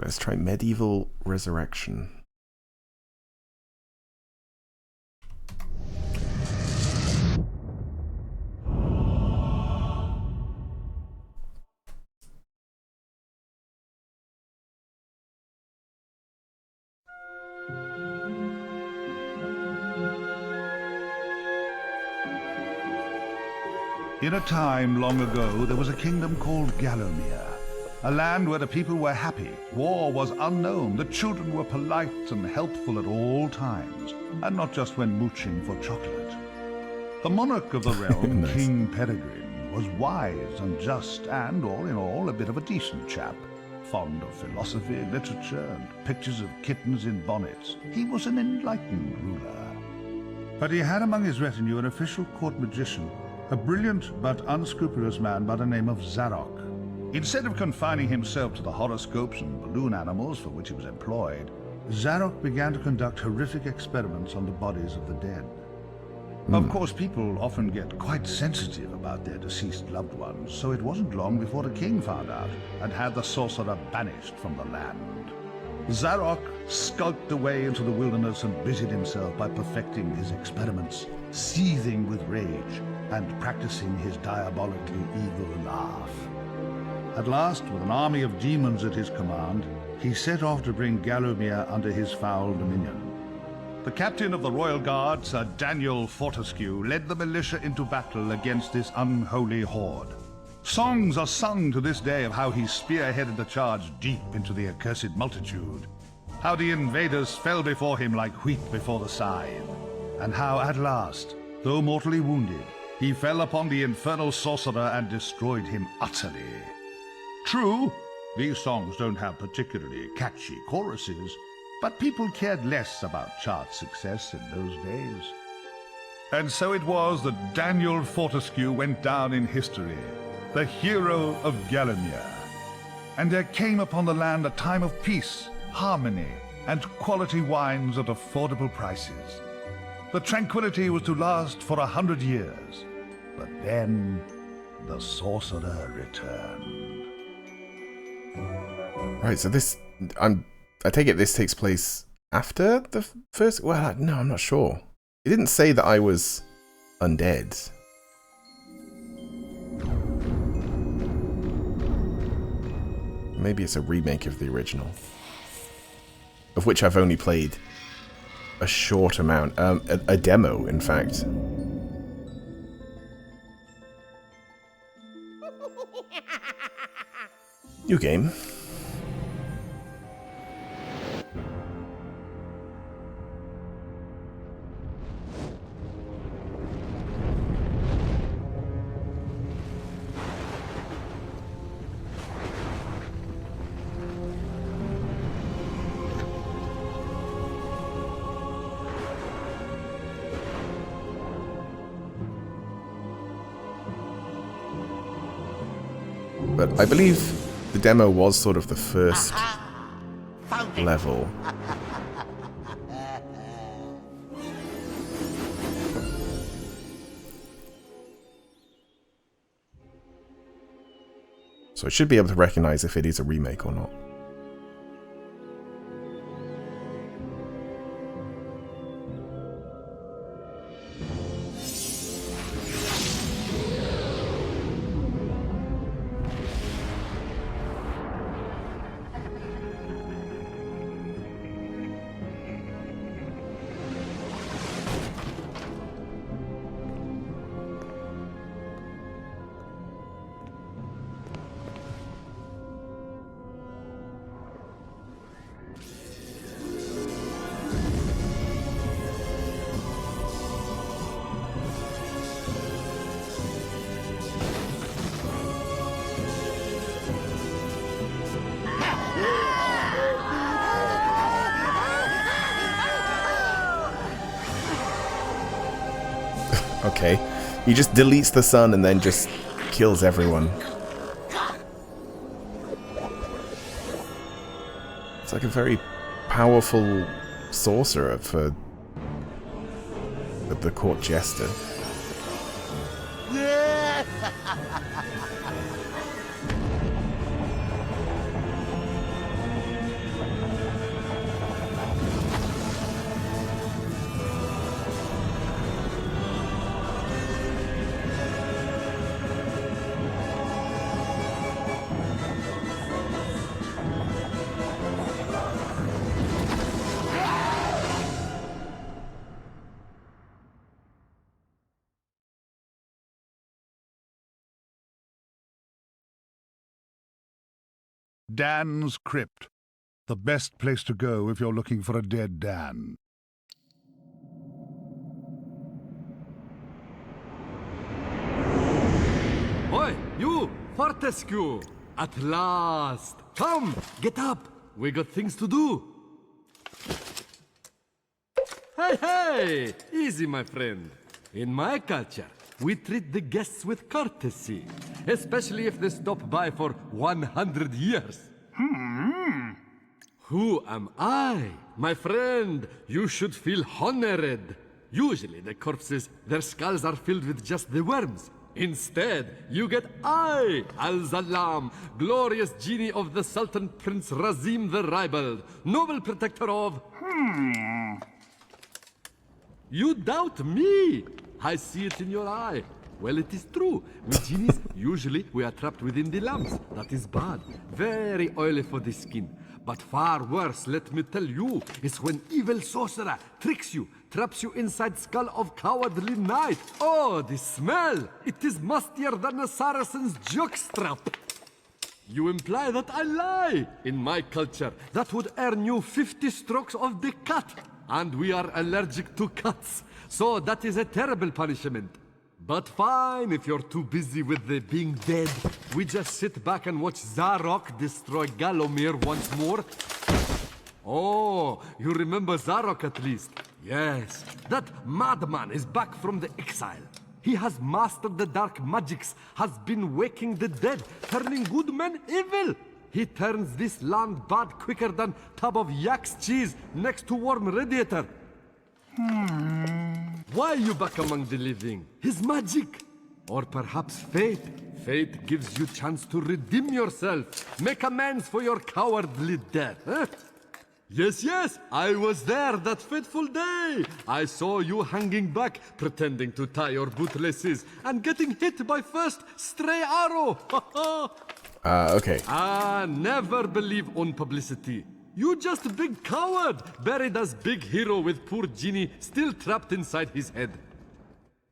Let's try MediEvil Resurrection. In a time long ago, there was a kingdom called Gallowmere, a land where the people were happy, war was unknown, the children were polite and helpful at all times, and not just when mooching for chocolate. The monarch of the realm, Nice. King Peregrine, was wise and just and, all in all, a bit of a decent chap. Fond of philosophy, literature, and pictures of kittens in bonnets. He was an enlightened ruler. But he had among his retinue an official court magician, a brilliant but unscrupulous man by the name of Zarok. Instead of confining himself to the horoscopes and balloon animals for which he was employed, Zarok began to conduct horrific experiments on the bodies of the dead. Of course, people often get quite sensitive about their deceased loved ones, so it wasn't long before the king found out and had the sorcerer banished from the land. Zarok skulked away into the wilderness and busied himself by perfecting his experiments, seething with rage and practicing his diabolically evil laugh. At last, with an army of demons at his command, he set off to bring Gallowmere under his foul dominion. The captain of the royal guard, Sir Daniel Fortescue, led the militia into battle against this unholy horde. Songs are sung to this day of how he spearheaded the charge deep into the accursed multitude, how the invaders fell before him like wheat before the scythe, and how at last, though mortally wounded, he fell upon the infernal sorcerer and destroyed him utterly. True, these songs don't have particularly catchy choruses, but people cared less about chart success in those days. And so it was that Daniel Fortescue went down in history, the hero of Gallowmere. And there came upon the land a time of peace, harmony, and quality wines at affordable prices. The tranquility was to last for 100 years, but then the sorcerer returned. Right, so this... I take it this takes place after the first... Well, no, I'm not sure. It didn't say that I was undead. Maybe it's a remake of the original, of which I've only played a short amount. A demo, in fact. New game. But I believe the demo was sort of the first level. So I should be able to recognize if it is a remake or not. Okay, he just deletes the sun and then just kills everyone. It's like a very powerful sorcerer for the court jester. Dan's Crypt. The best place to go if you're looking for a dead Dan. Oi, you! Fortescue! At last! Come, get up! We got things to do! Hey, hey! Easy, my friend. In my culture, we treat the guests with courtesy, especially if they stop by for 100 years. Who am I? My friend, you should feel honored. Usually the corpses, their skulls are filled with just the worms. Instead, you get I, Al-Zalam, glorious genie of the Sultan Prince Razim the Ribald, noble protector of... You doubt me? I see it in your eye. Well, it is true. With genies, usually we are trapped within the lamps. That is bad. Very oily for the skin. But far worse, let me tell you, is when evil sorcerer tricks you, traps you inside skull of cowardly knight. Oh, the smell! It is mustier than a Saracen's jockstrap. You imply that I lie. In my culture, that would earn you 50 strokes of the cut. And we are allergic to cuts, so that is a terrible punishment. But fine, if you're too busy with the being dead, we just sit back and watch Zarok destroy Galomir once more. Oh, you remember Zarok at least? Yes, that madman is back from the exile. He has mastered the dark magics, has been waking the dead, turning good men evil. He turns this land bad quicker than tub of yak's cheese next to warm radiator. Why are you back among the living? His magic? Or perhaps fate? Fate gives you chance to redeem yourself. Make amends for your cowardly death, huh? Yes, I was there that fateful day. I saw you hanging back, pretending to tie your bootlaces, and getting hit by first stray arrow. Okay. Never believe on publicity. You just a big coward, buried as big hero with poor genie still trapped inside his head.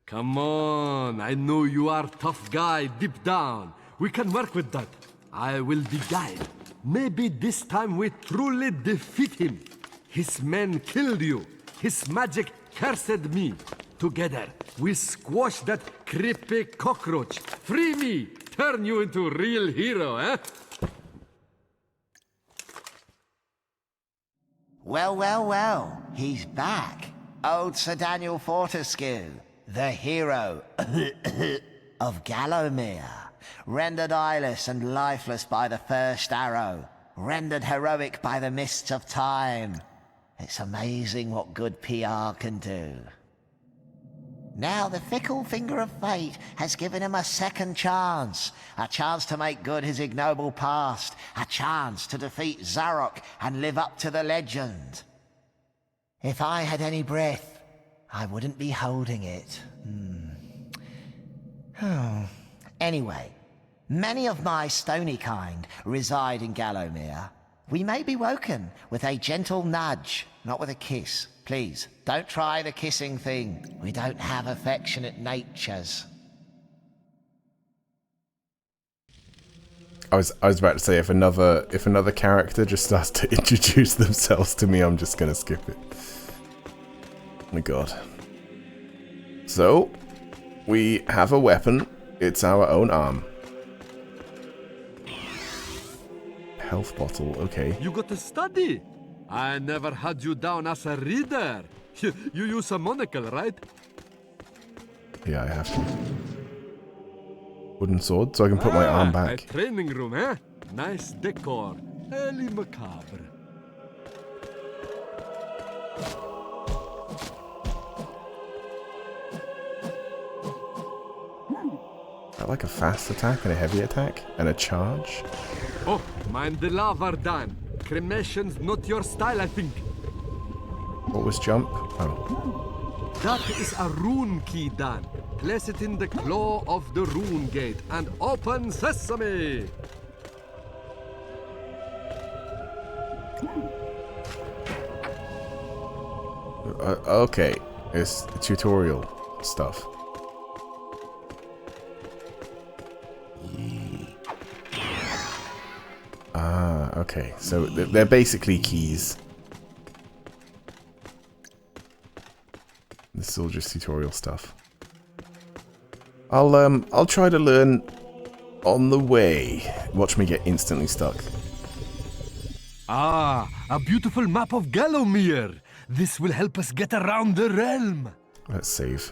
Come on, I know you are tough guy deep down. We can work with that. I will be guide. Maybe this time we truly defeat him. His men killed you. His magic cursed me. Together, we squash that creepy cockroach. Free me. Turn you into a real hero, eh? Well, he's back. Old Sir Daniel Fortescue, the hero of Gallowmere, rendered eyeless and lifeless by the first arrow, rendered heroic by the mists of time. It's amazing what good PR can do. Now the fickle finger of fate has given him a second chance. A chance to make good his ignoble past. A chance to defeat Zarok and live up to the legend. If I had any breath, I wouldn't be holding it. Anyway, many of my stony kind reside in Gallowmere. We may be woken with a gentle nudge, not with a kiss. Please, don't try the kissing thing. We don't have affectionate natures. I was about to say if another character just starts to introduce themselves to me, I'm just gonna skip it. Oh my god. So, we have a weapon. It's our own arm. Health bottle, okay. You got to study. I never had you down as a reader. You use a monocle, right? Yeah, I have to. Wooden sword, so I can put my arm back. A training room, eh? Nice decor. Early macabre. I like a fast attack and a heavy attack and a charge. Oh, mind the lava, Dan. Cremation's not your style, I think. What was jump? Oh. That is a rune key, Dan. Place it in the claw of the rune gate and open sesame. Okay, it's tutorial stuff. Ah. Okay, so they're basically keys. This is all just tutorial stuff. I'll try to learn on the way. Watch me get instantly stuck. Ah, a beautiful map of Gallowmere. This will help us get around the realm. Let's save.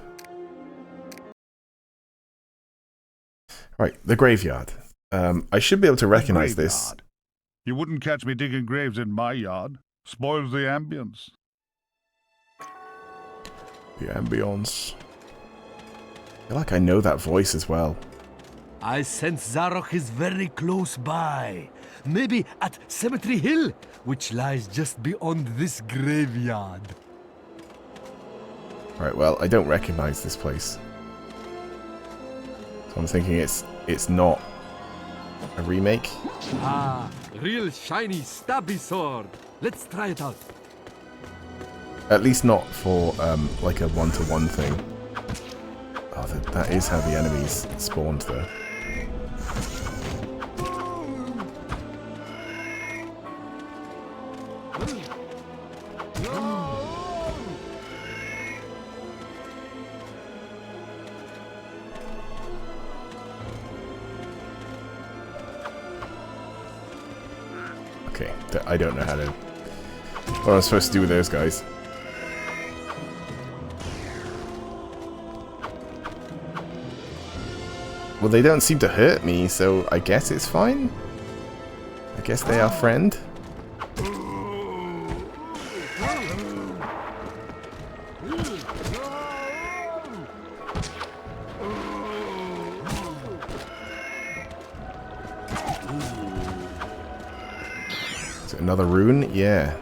Right, the graveyard. I should be able to recognize this. Graveyard. You wouldn't catch me digging graves in my yard. Spoils the ambience. The ambience. I feel like I know that voice as well. I sense Zarok is very close by. Maybe at Cemetery Hill, which lies just beyond this graveyard. Right, well, I don't recognize this place. So I'm thinking it's not a remake. Ah, real shiny stabby sword. Let's try it out. At least not for like a one-to-one thing. Oh, that is how the enemies spawned though. Okay, I don't know what I'm supposed to do with those guys. Well, they don't seem to hurt me, so I guess it's fine. I guess they are friend. Is it another rune? Yeah.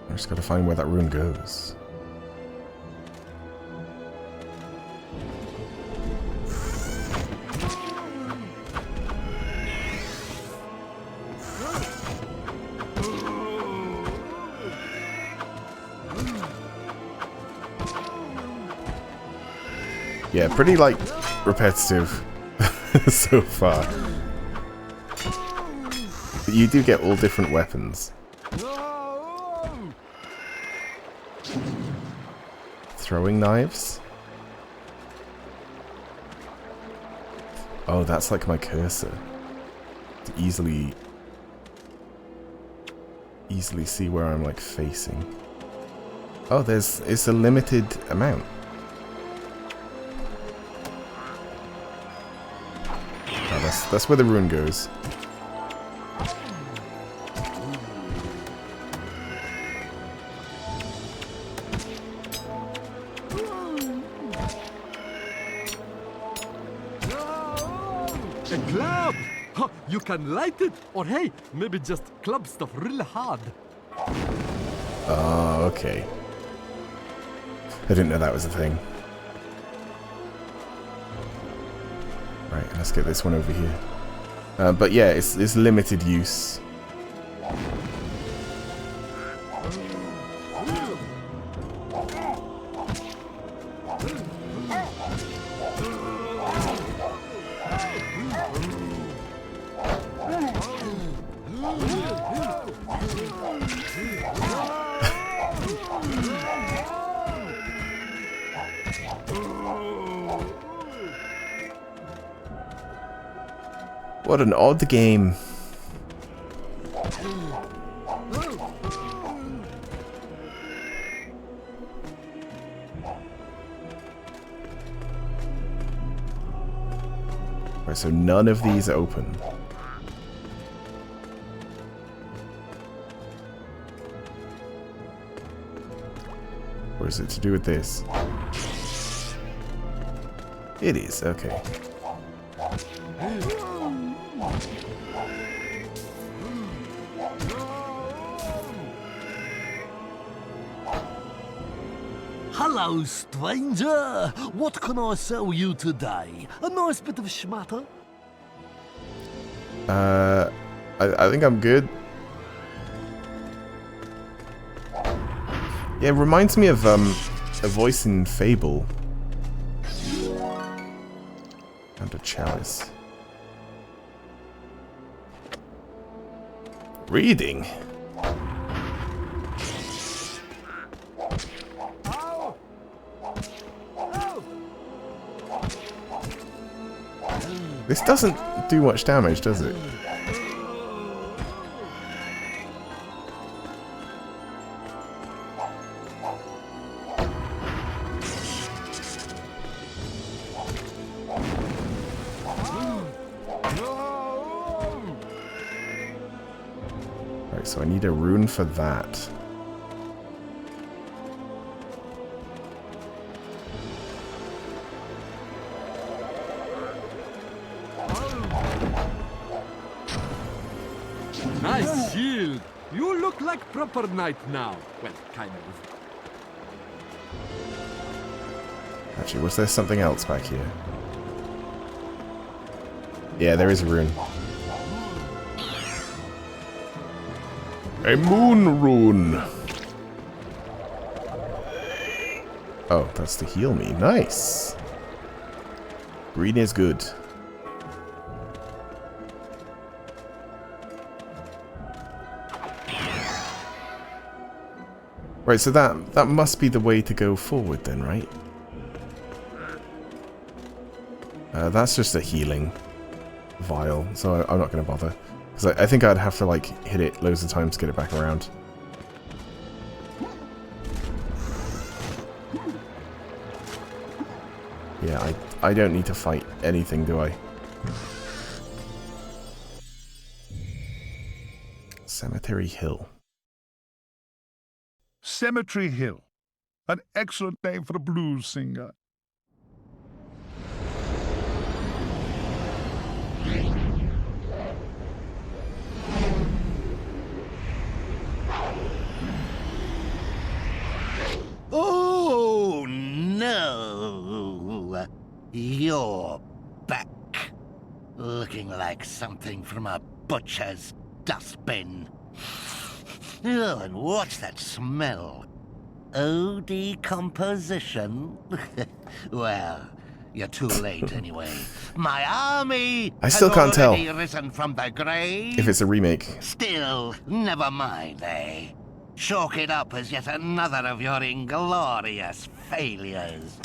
I just gotta find where that rune goes. Yeah, pretty like repetitive so far. But you do get all different weapons. Throwing knives? Oh, that's like my cursor. To easily see where I'm like facing. Oh, it's a limited amount. Oh, that's where the rune goes. A club! Huh, you can light it, or hey, maybe just club stuff really hard. Oh, okay. I didn't know that was a thing. Right, let's get this one over here. But yeah, it's limited use. What an odd game. Right, so none of these are open. Or is it to do with this? It is, okay. Hello, stranger. What can I sell you today? A nice bit of schmatter? I think I'm good. Yeah, it reminds me of a voice in Fable. And a chalice. Reading. This doesn't do much damage, does it? Right, so I need a rune for that. Nice shield. You look like proper knight now. Well, kind of. Actually, was there something else back here? Yeah, there is a rune. A moon rune! Oh, that's to heal me. Nice! Green is good. Right, so that must be the way to go forward then, right? That's just a healing vial, so I'm not going to bother. Because I think I'd have to, like, hit it loads of times to get it back around. Yeah, I don't need to fight anything, do I? Cemetery Hill. Cemetery Hill. An excellent name for a blues singer. Oh, no. You're back. Looking like something from a butcher's dustbin. Oh, and what's that smell? Oh, decomposition? Well, you're too late anyway. My army I still can't tell has risen from the grave. if it's a remake. Still, never mind, eh? Chalk it up as yet another of your inglorious failures.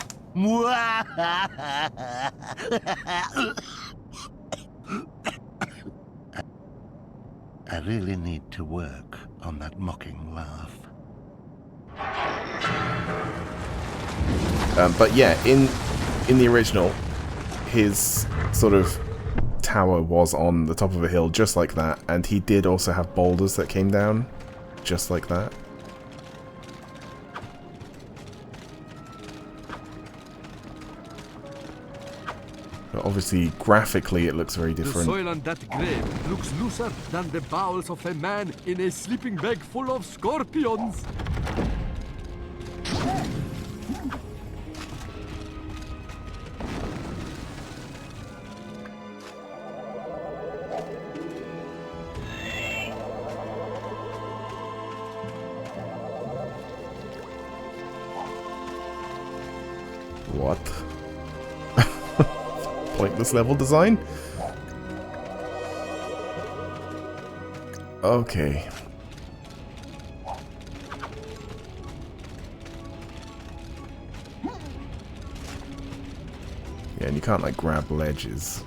I really need to work on that mocking laugh. But yeah, in the original, his sort of tower was on the top of a hill just like that, and he did also have boulders that came down just like that. But obviously, graphically, it looks very The different. soil on that grave looks looser than the bowels of a man in a sleeping bag full of scorpions. What? Pointless level design? Okay. Yeah, and you can't, like, grab ledges.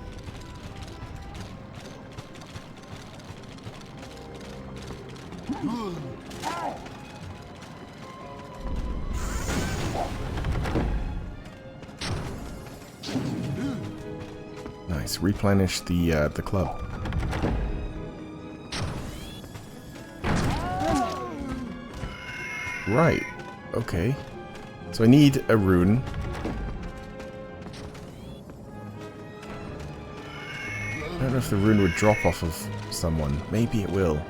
Nice. Replenish the club. Right. Okay. So I need a rune. I don't know if the rune would drop off of someone. Maybe it will.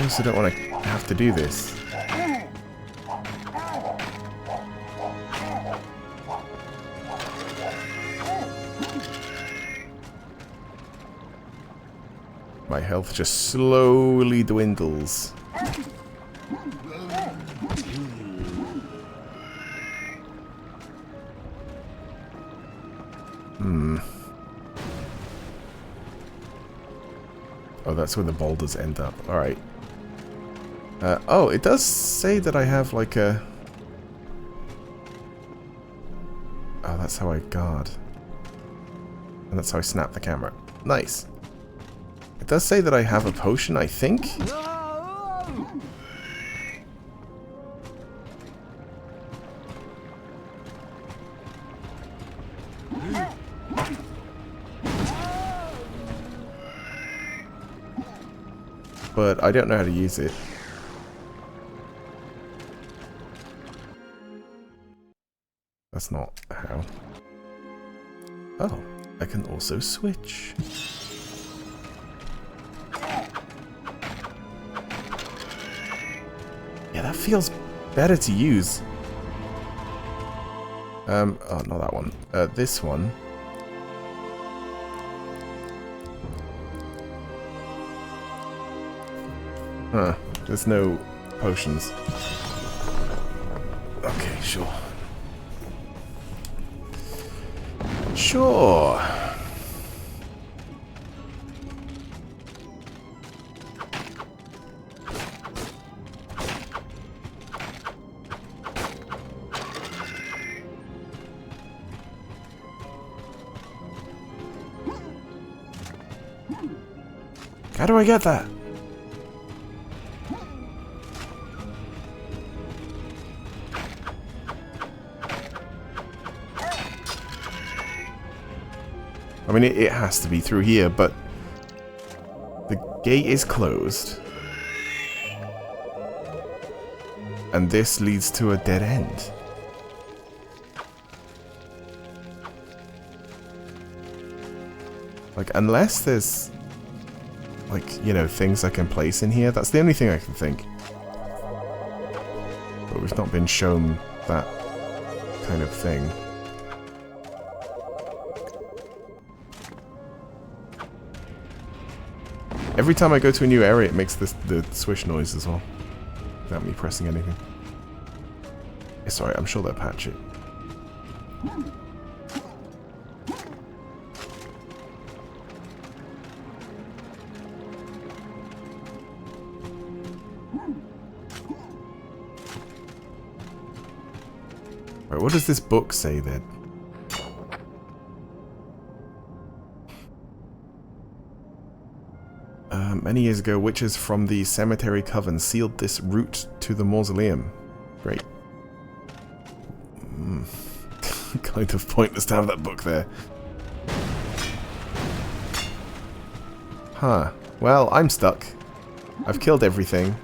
I also don't want to have to do this. My health just slowly dwindles. Oh, that's where the boulders end up. Alright. Oh, it does say that I have like a... Oh, that's how I guard. And that's how I snap the camera. Nice. It does say that I have a potion, I think. But I don't know how to use it. That's not how. Oh, I can also switch. Yeah, that feels better to use. Oh, not that one. This one. Huh, there's no potions. Okay, sure. Sure. How do I get that? I mean, it has to be through here, but the gate is closed. And this leads to a dead end. Like, unless there's, like, you know, things I can place in here, that's the only thing I can think. But we've not been shown that kind of thing. Every time I go to a new area, it makes the swish noise as well. Without me pressing anything. It's alright, I'm sure they'll patch it. Right, what does this book say then? Many years ago, witches from the cemetery coven sealed this route to the mausoleum. Great. Kind of pointless to have that book there. Huh. Well, I'm stuck. I've killed everything.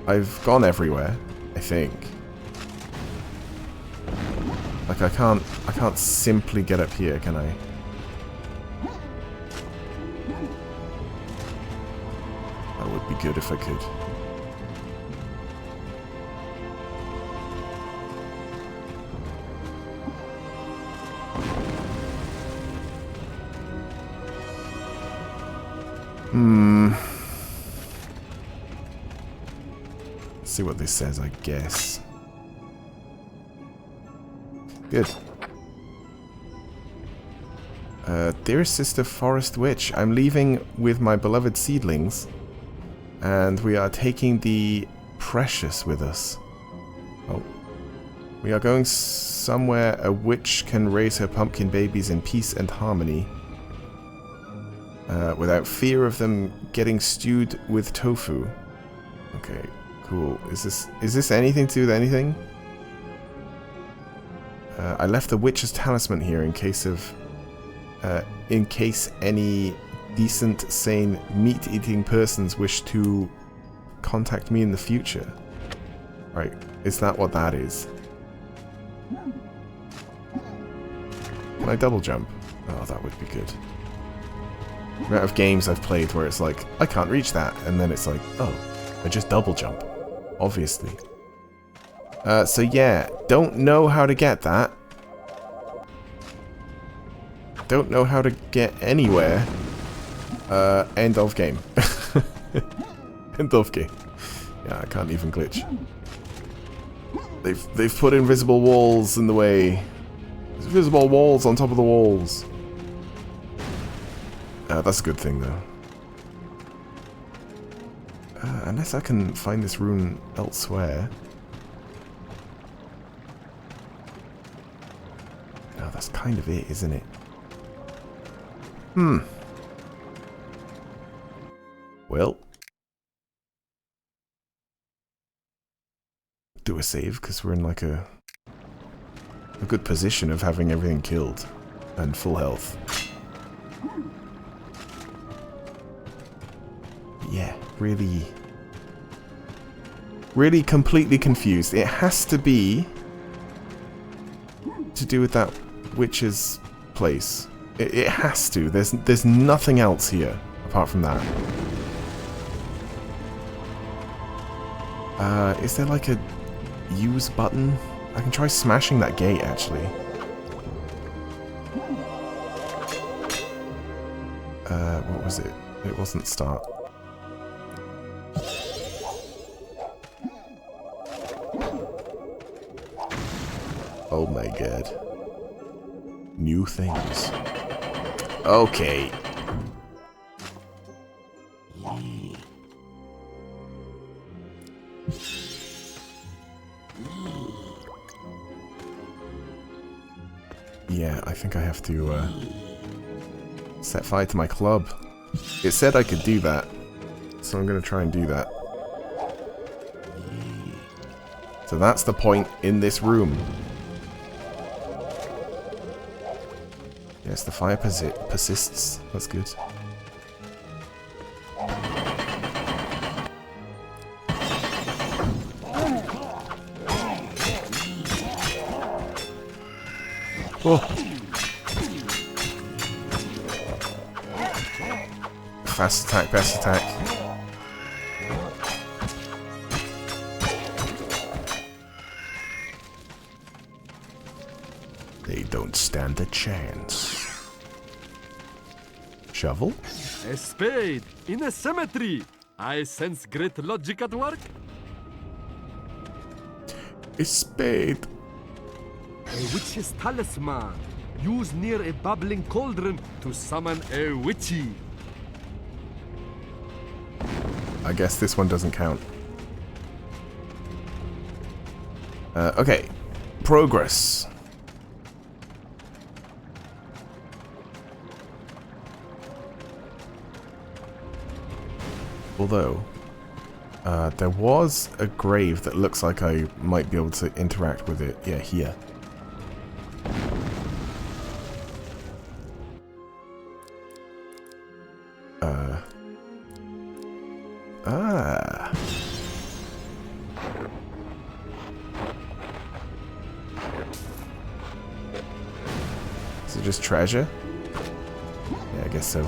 I've gone everywhere, I think. Like, I can't simply get up here, can I? That would be good if I could. Let's see what this says, I guess. Good. Dearest Sister Forest Witch, I'm leaving with my beloved seedlings, and we are taking the precious with us. Oh. We are going somewhere a witch can raise her pumpkin babies in peace and harmony, without fear of them getting stewed with tofu. Okay, cool. Is this anything to do with anything? I left the witch's talisman here in case any decent, sane, meat-eating persons wish to contact me in the future. Right, is that what that is? Can I double jump? Oh, that would be good. The amount of games I've played where it's like, I can't reach that, and then it's like, oh, I just double jump. Obviously. So yeah, don't know how to get that. Don't know how to get anywhere. End of game. End of game. Yeah, I can't even glitch. They've put invisible walls in the way. There's invisible walls on top of the walls. That's a good thing though. Unless I can find this rune elsewhere. Oh, that's kind of it, isn't it? Well. Do a save, because we're in like a good position of having everything killed. And full health. Yeah, really completely confused. It has to be to do with that witch's place. It has to. There's nothing else here apart from that. Is there like a use button? I can try smashing that gate actually. What was it? It wasn't start. Oh my god. New things. Okay. Yeah, I think I have to set fire to my club. It said I could do that, so I'm going to try and do that. So that's the point in this room. Yes, the fire persists. That's good. Oh. Fast attack, best attack. They don't stand a chance. Shovel? A spade in a cemetery. I sense great logic at work. A spade. A witch's talisman. Used near a bubbling cauldron to summon a witchy. I guess this one doesn't count. Okay. Progress. Although, there was a grave that looks like I might be able to interact with it. Yeah, here. Is it just treasure? Yeah, I guess so.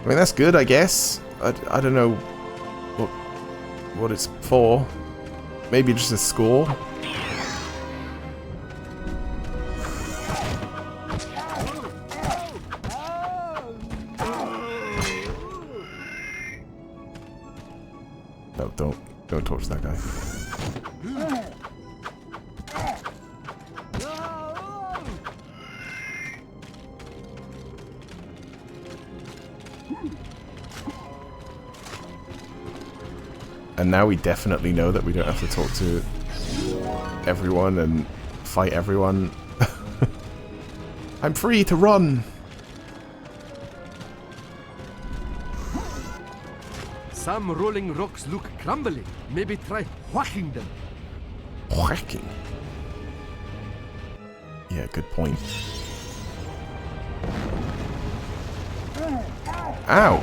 I mean, that's good, I guess. I don't know what it's for. Maybe just a score? No, don't torch that guy. And now we definitely know that we don't have to talk to everyone and fight everyone. I'm free to run! Some rolling rocks look crumbling. Maybe try whacking them. Whacking? Yeah, good point. Ow!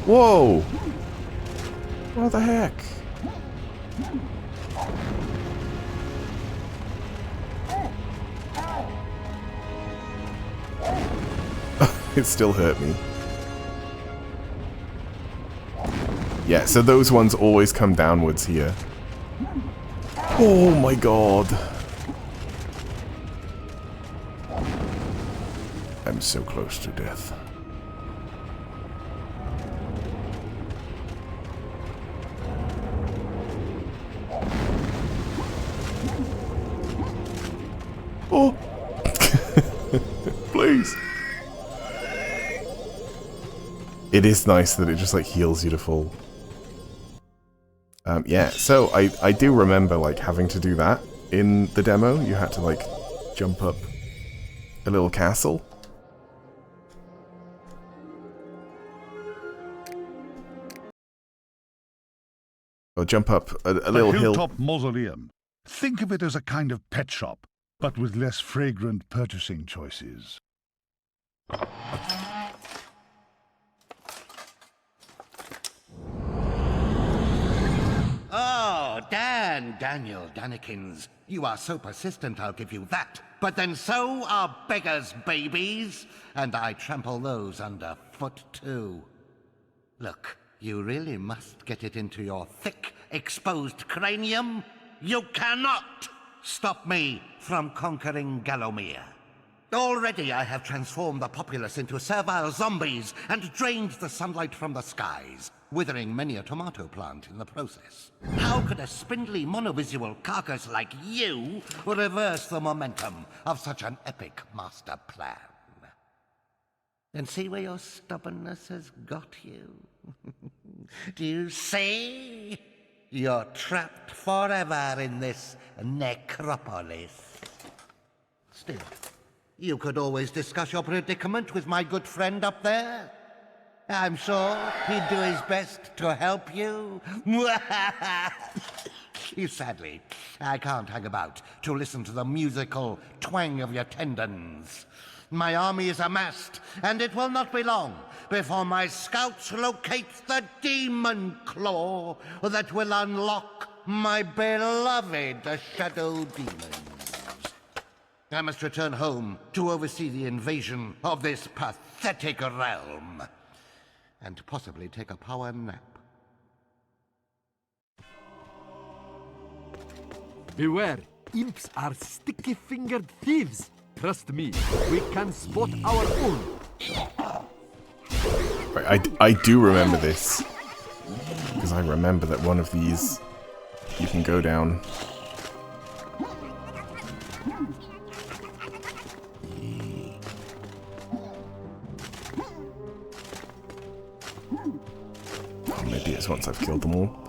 Whoa! What the heck? It still hurt me. Yeah, so those ones always come downwards here. Oh my god. I'm so close to death. Oh! Please! It is nice that it just like heals you to full. Yeah, so I do remember like having to do that in the demo. You had to like jump up a little castle. Or jump up a little hill. Hilltop Mausoleum. Think of it as a kind of pet shop, but with less fragrant purchasing choices. Oh, Daniel Danikins. You are so persistent, I'll give you that. But then so are beggars' babies, and I trample those underfoot too. Look, you really must get it into your thick, exposed cranium. You cannot stop me from conquering Gallowmere. Already I have transformed the populace into servile zombies and drained the sunlight from the skies, withering many a tomato plant in the process. How could a spindly monovisual carcass like you reverse the momentum of such an epic master plan? And see where your stubbornness has got you? Do you see? You're trapped forever in this necropolis. Still, you could always discuss your predicament with my good friend up there. I'm sure he'd do his best to help you. Sadly, I can't hang about to listen to the musical twang of your tendons. My army is amassed, and it will not be long before my scouts locate the demon claw that will unlock my beloved shadow demons. I must return home to oversee the invasion of this pathetic realm, and possibly take a power nap. Beware, imps are sticky-fingered thieves. Trust me, we can spot our own. Right, I do remember this. Because I remember that one of these you can go down. Oh, maybe it's once I've killed them all.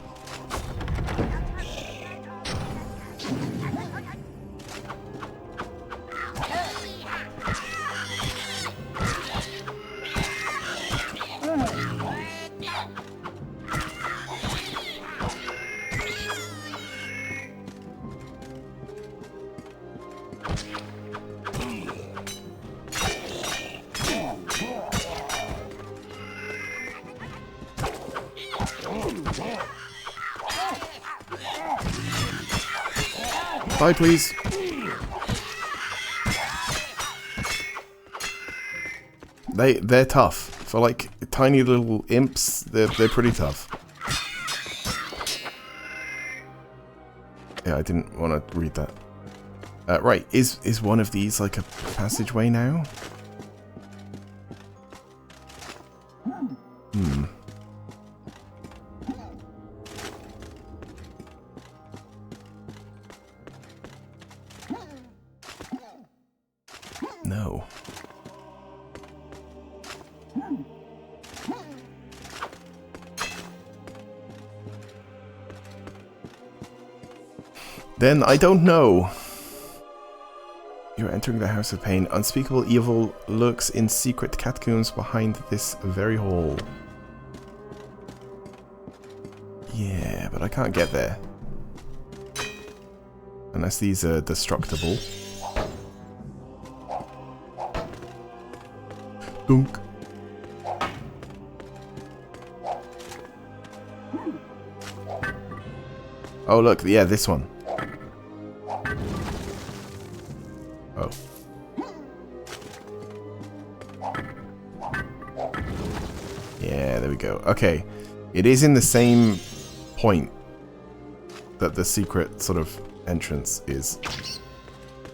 Die, please. They're tough. For like tiny little imps, they're pretty tough. Yeah, I didn't want to read that. Right, is one of these like a passageway now? No. Then I don't know. You're entering the House of Pain. Unspeakable evil lurks in secret catacombs behind this very hall. Yeah, but I can't get there. Unless these are destructible. Dunk. Oh look, yeah, this one. Oh. go. Okay. It is in the same point that the secret sort of entrance is.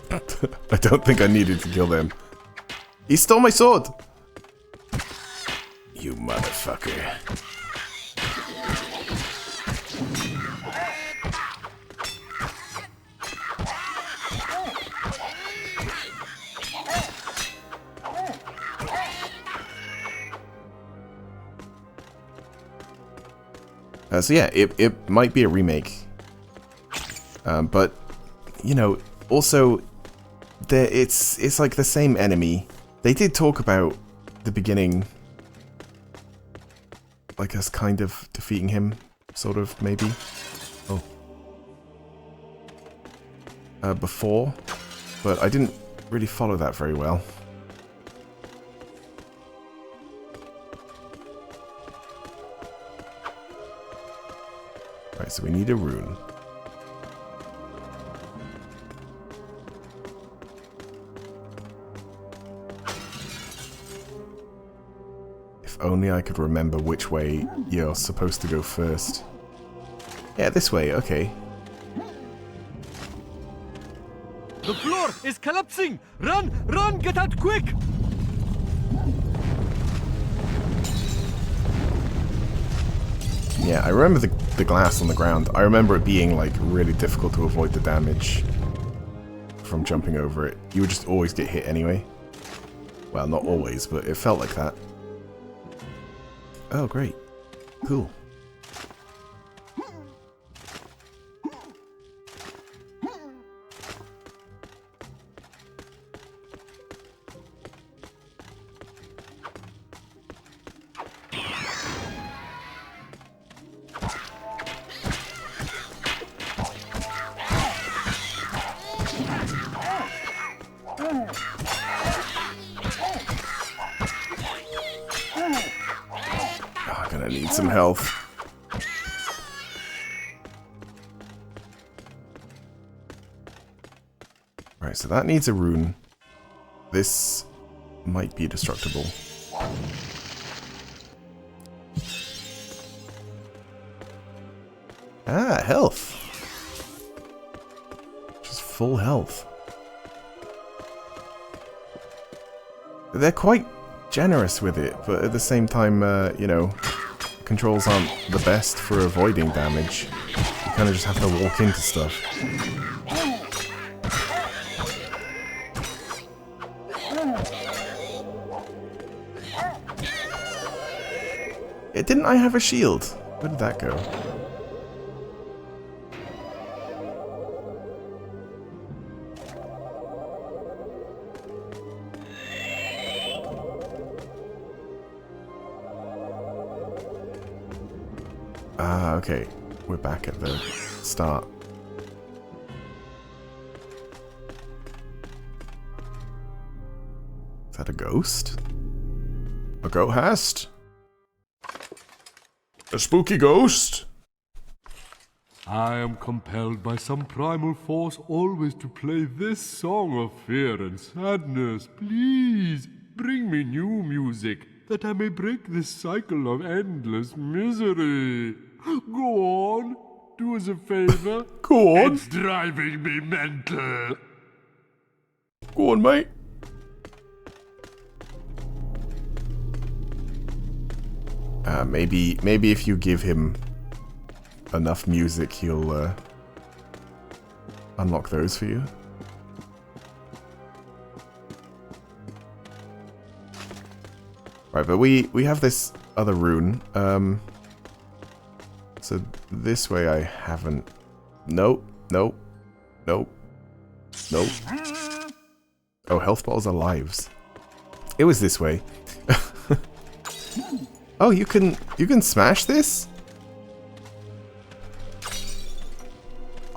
I don't think I needed to kill them. He stole my sword! You motherfucker. So yeah, it might be a remake. But, you know, also, it's like the same enemy. They did talk about the beginning, like us kind of defeating him, sort of, maybe. Oh. Before, but I didn't really follow that very well. Right, so we need a rune. If only I could remember which way you're supposed to go first. Yeah, this way, okay. The floor is collapsing! Run! Run! Get out quick! Yeah, I remember the glass on the ground. I remember it being, like, really difficult to avoid the damage from jumping over it. You would just always get hit anyway. Well, not always, but it felt like that. Oh, great. Cool. I need some health. Right, so that needs a rune. This might be destructible. Ah, health. Just full health. They're quite generous with it, but at the same time, you know, controls aren't the best for avoiding damage. You kind of just have to walk into stuff. Yeah, didn't I have a shield? Where did that go? Ah, okay. We're back at the start. Is that a ghost? A ghost? A spooky ghost? I am compelled by some primal force always to play this song of fear and sadness. Please, bring me new music, that I may break this cycle of endless misery. Go on, do us a favor. Go on. It's driving me mental. Go on, mate. Maybe if you give him enough music, he'll unlock those for you. Right, but we have this other rune. So this way I haven't. Nope. Nope. Nope. Nope. Oh, health balls are lives. It was this way. Oh, you can smash this?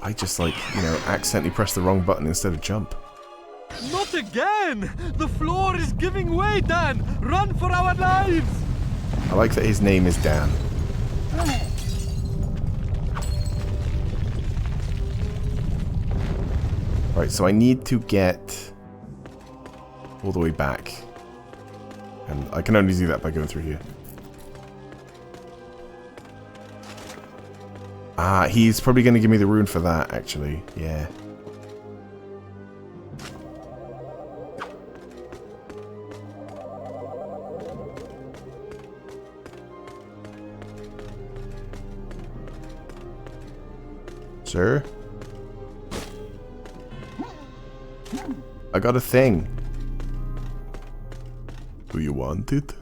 I just, like, you know, accidentally pressed the wrong button instead of jump. Not again! The floor is giving way, Dan! Run for our lives! I like that his name is Dan. Right, so I need to get all the way back. And I can only do that by going through here. Ah, he's probably going to give me the rune for that, actually. Yeah. Sir? I got a thing. Do you want it?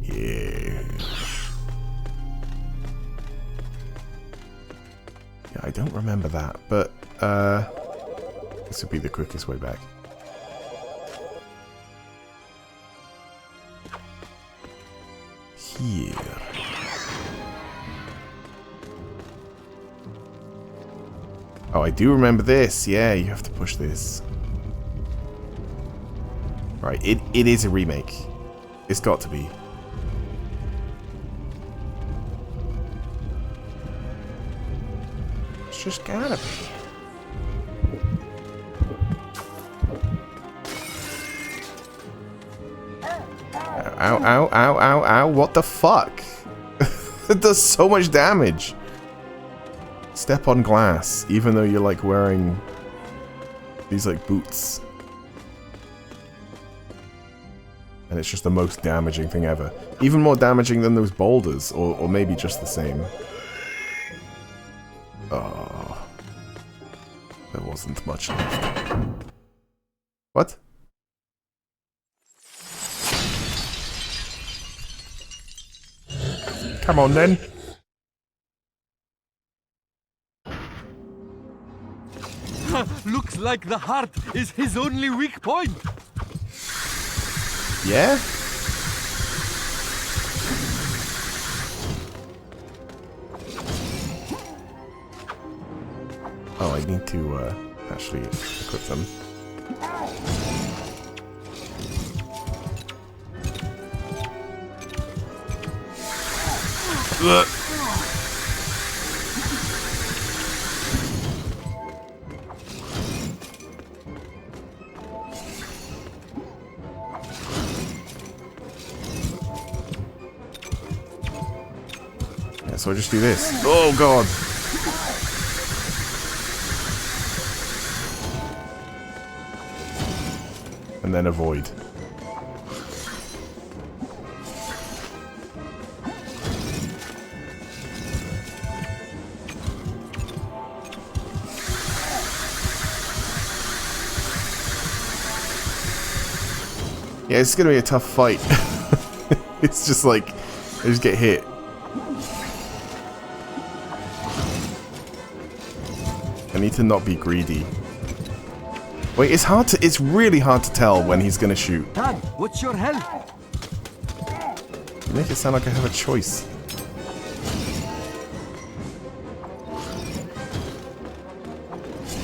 Yeah. Yeah, I don't remember that, but this would be the quickest way back. Here. Oh, I do remember this. Yeah, you have to push this. Right, it is a remake. It's got to be. It's just gotta be. Ow, ow, ow, ow, ow. What the fuck? It does so much damage. Step on glass, even though you're like wearing these like boots. And it's just the most damaging thing ever. Even more damaging than those boulders, or maybe just the same. Oh. There wasn't much left. What? Come on then. Looks like the heart is his only weak point. Yeah? Oh, I need to actually equip them. Ugh. Yeah, so I just do this. Oh god! And then avoid. Yeah, it's gonna be a tough fight. It's just like, I just get hit. I need to not be greedy. Wait, it's really hard to tell when he's gonna shoot. Dad, what's your health? You make it sound like I have a choice.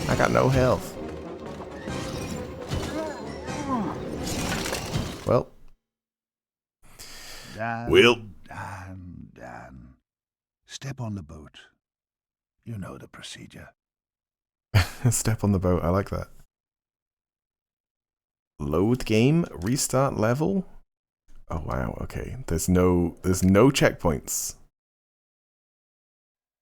I got no health. Well. Dan. Step on the boat. You know the procedure. Step on the boat, I like that. Load game, restart level. Oh wow, okay. There's no checkpoints.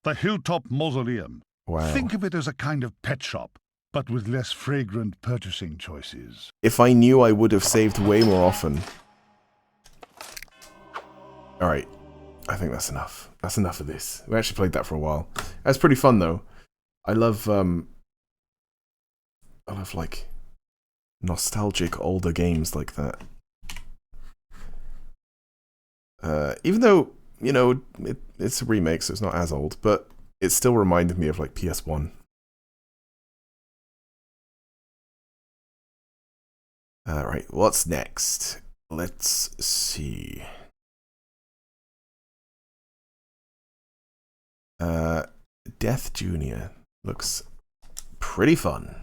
The Hilltop Mausoleum. Wow. Think of it as a kind of pet shop, but with less fragrant purchasing choices. If I knew, I would have saved way more often. Alright. I think that's enough. That's enough of this. We actually played that for a while. That's pretty fun though. I love like nostalgic older games like that. Even though, you know, it's a remake, so it's not as old, but it still reminded me of like PS1. Alright, what's next? Let's see. Death Jr. looks pretty fun.